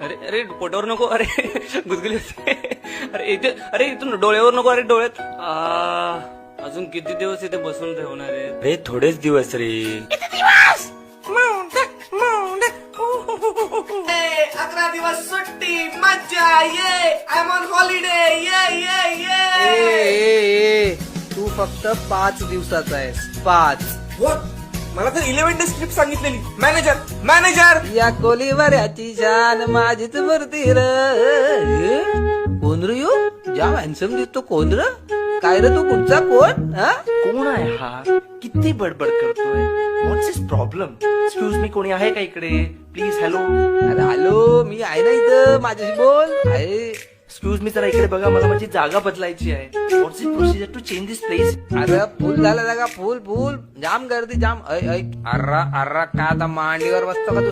अरे अरे पोटावर नको, अरे गुदगुली होते. अरे इथून डोळ्यावर नको, अरे डोळ्यात. अजून किती दिवस इथे बसून ठेवणार आहे? अरे थोडेच दिवस रे. 11 दिवस सुट्टी, मज्जा, ये आय एम ऑन हॉलिडे, ये. तू फक्त 5 दिवसाचा आहेस, 5. मला तर 11 डेज ट्रिप सांगितलेली. मॅनेजर या कोलीवाऱ्याची शान माझीच वरती र. कोण रे यो? ज्या हॅन्सम दिसतो कोण र? काय रे तू कुठचा कोण? हा? कोण आहे हा? किती बडबड करतोय? व्हॉट्स इज प्रॉब्लेम? एक्सक्यूज मी, कोणी आहे का इकडे? प्लीज. हॅलो. अरे हॅलो, मी आहे ना इथं, माझ्याशी बोल. आहे. एक्सक्यूज मी, जरा इकडे बघा, मला माझी जागा बदलायची आहे. What's is procedure to change this place? अरे फुल झाला जागा, फुल जाम गर्दी जाम. अर्रा अर्रा का आता मांडीवर बसतो का तू?